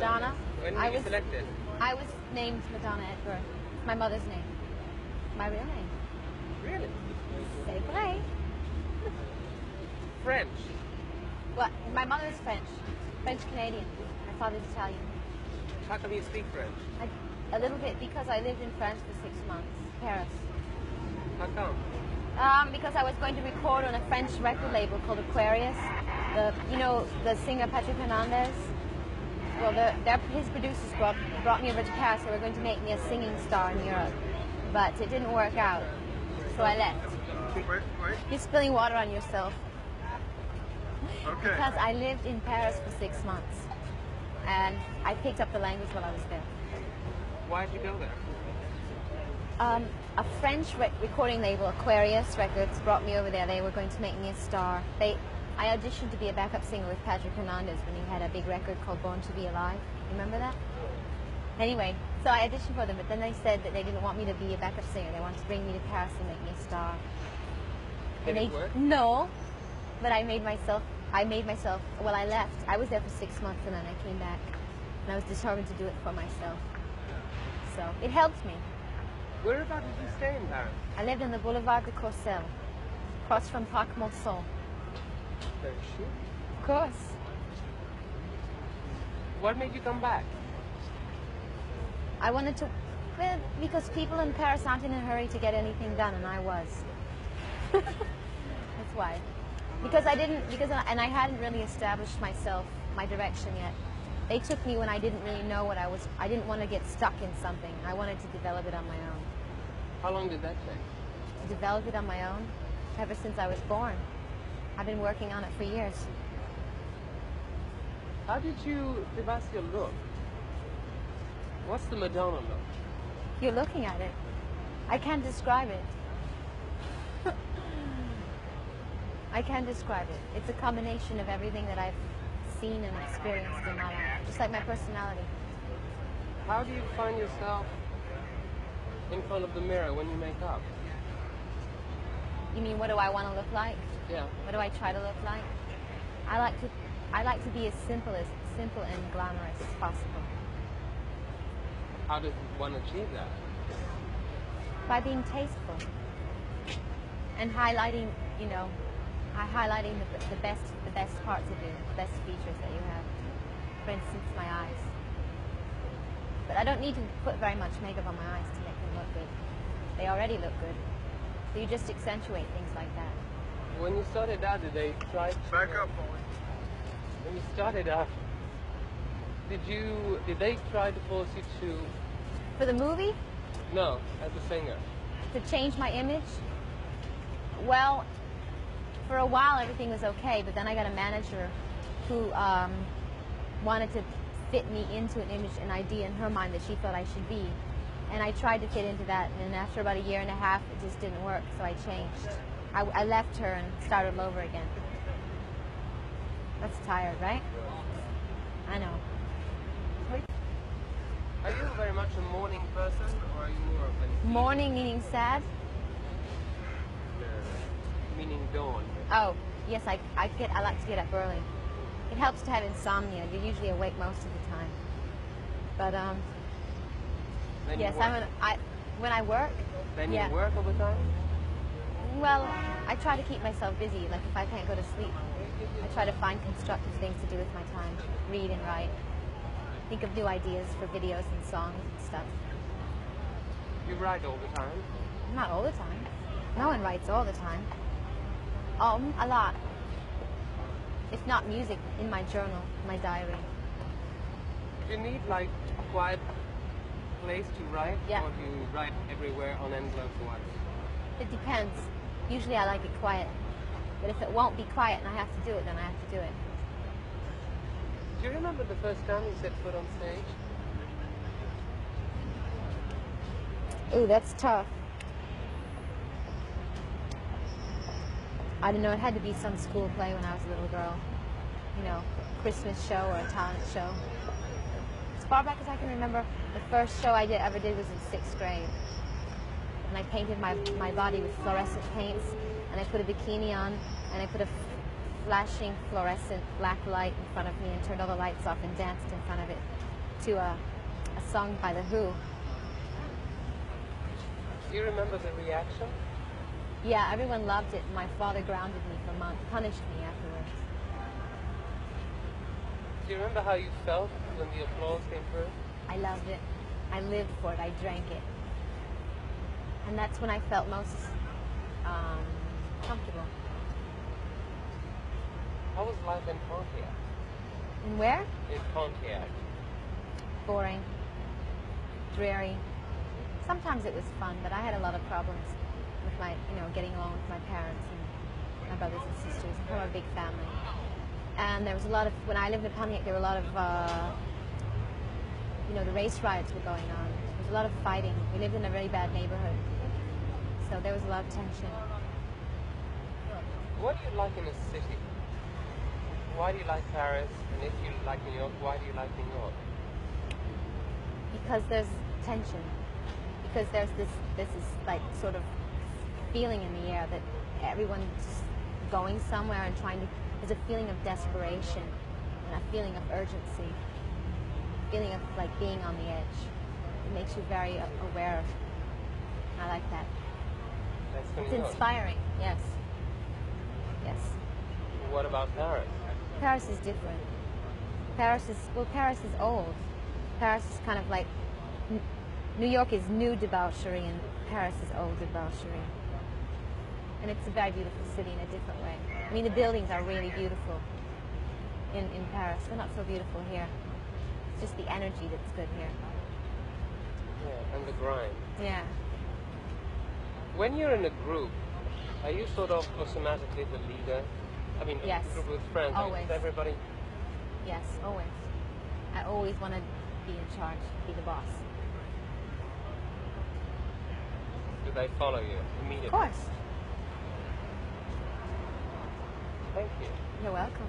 Madonna. When were you selected? I was named Madonna at birth. My mother's name. My real name. Really? C'est vrai. French? Well, my mother's French. French-Canadian. My father's Italian. How come you speak French? A little bit because I lived in France for 6 months. Paris. How come? Because I was going to record on a French record label called Aquarius. The singer Patrick Hernandez. Well, his producers brought me over to Paris. They were going to make me a singing star in Europe, but it didn't work out, so I left. Wait. You're spilling water on yourself. Okay. Because I lived in Paris for 6 months, and I picked up the language while I was there. Why did you go there? A French recording label, Aquarius Records, brought me over there. They were going to make me a star. I auditioned to be a backup singer with Patrick Hernandez when he had a big record called Born to Be Alive. Remember that? Anyway, so I auditioned for them, but then they said that they didn't want me to be a backup singer. They wanted to bring me to Paris and make me a star. Did it work? No, but I made myself, well, I left. I was there for 6 months and then I came back. And I was determined to do it for myself. So it helped me. Whereabouts did you stay in Paris? I lived in the Boulevard de Courcelles, across from Parc Monceau. Very chic. Of course. What made you come back? I wanted to, well, because people in Paris aren't in a hurry to get anything done, and I was. That's why. And I hadn't really established myself, my direction yet. They took me when I didn't really know what I was. I didn't want to get stuck in something. I wanted to develop it on my own. How long did that take? To develop it on my own? Ever since I was born. I've been working on it for years. How did you devise your look? What's the Madonna look? You're looking at it. I can't describe it. I can't describe it. It's a combination of everything that I've seen and experienced in my life, just like my personality. How do you find yourself in front of the mirror when you make up? You mean, what do I want to look like? Yeah. What do I try to look like? I like to be as simple and glamorous as possible. How does one achieve that? By being tasteful and highlighting, highlighting the best parts of you, the best features that you have. For instance, my eyes. But I don't need to put very much makeup on my eyes to make them look good. They already look good. So you just accentuate things like that. When you started out, did they try to... Back up, Paulie. When you started out, did they try to force you to... For the movie? No, as a singer. To change my image? Well, for a while everything was okay, but then I got a manager who wanted to fit me into an image, an idea in her mind that she thought I should be. And I tried to fit into that, and after about 1.5 years, it just didn't work, so I changed. I left her and started all over again. That's tired, right? I know. Are you very much a morning person, or are you more of an... Morning meaning sad? Meaning dawn? Oh, yes, I like to get up early. It helps to have insomnia. You're usually awake most of the time. But, Then yes, when I work... Then yeah. you work all the time? Well, I try to keep myself busy. Like, if I can't go to sleep, I try to find constructive things to do with my time. Read and write. Think of new ideas for videos and songs and stuff. You write all the time? Not all the time. No one writes all the time. A lot. If not music, in my journal, my diary. Do you need, like, a quiet place to write? Yeah. Or do you write everywhere on envelopes or what? It depends. Usually I like it quiet. But if it won't be quiet and I have to do it, then I have to do it. Do you remember the first time you set foot on stage? Ooh, that's tough. I don't know, it had to be some school play when I was a little girl. Christmas show or a talent show. As far back as I can remember, the first show I ever did was in 6th grade. And I painted my body with fluorescent paints, and I put a bikini on, and I put a flashing fluorescent black light in front of me and turned all the lights off and danced in front of it. to a song by The Who. Do you remember the reaction? Yeah, everyone loved it. My father grounded me for a month, punished me afterwards. Do you remember how you felt when the applause came through? I loved it. I lived for it. I drank it. And that's when I felt most comfortable. How was life in Pontiac? And where? In Pontiac. Boring. Dreary. Sometimes it was fun, but I had a lot of problems with my, getting along with my parents and my brothers and sisters. I'm from a big family. And there was a lot of, when I lived in Pontiac, there were a lot of, the race riots were going on. There was a lot of fighting. We lived in a very bad neighborhood. So there was a lot of tension. What do you like in a city? Why do you like Paris? And if you like New York, why do you like New York? Because there's tension. Because there's this is like sort of feeling in the air that everyone's going somewhere and there's a feeling of desperation and a feeling of urgency, a feeling of like being on the edge. It makes you very aware of it. I like that. That's It's New York. inspiring, yes. Yes. What about Paris? Paris is different. Paris is old. Paris is kind of like, New York is new debauchery and Paris is old debauchery. And it's a very beautiful city in a different way. I mean, the buildings are really beautiful in Paris. They're not so beautiful here. It's just the energy that's good here. Yeah, and the grind. Yeah. When you're in a group, are you sort of automatically the leader? I mean, Yes. a group with friends. I mean, Always. is everybody? Yes, always. I always want to be in charge, be the boss. Do they follow you immediately? Of course. Thank you. You're welcome.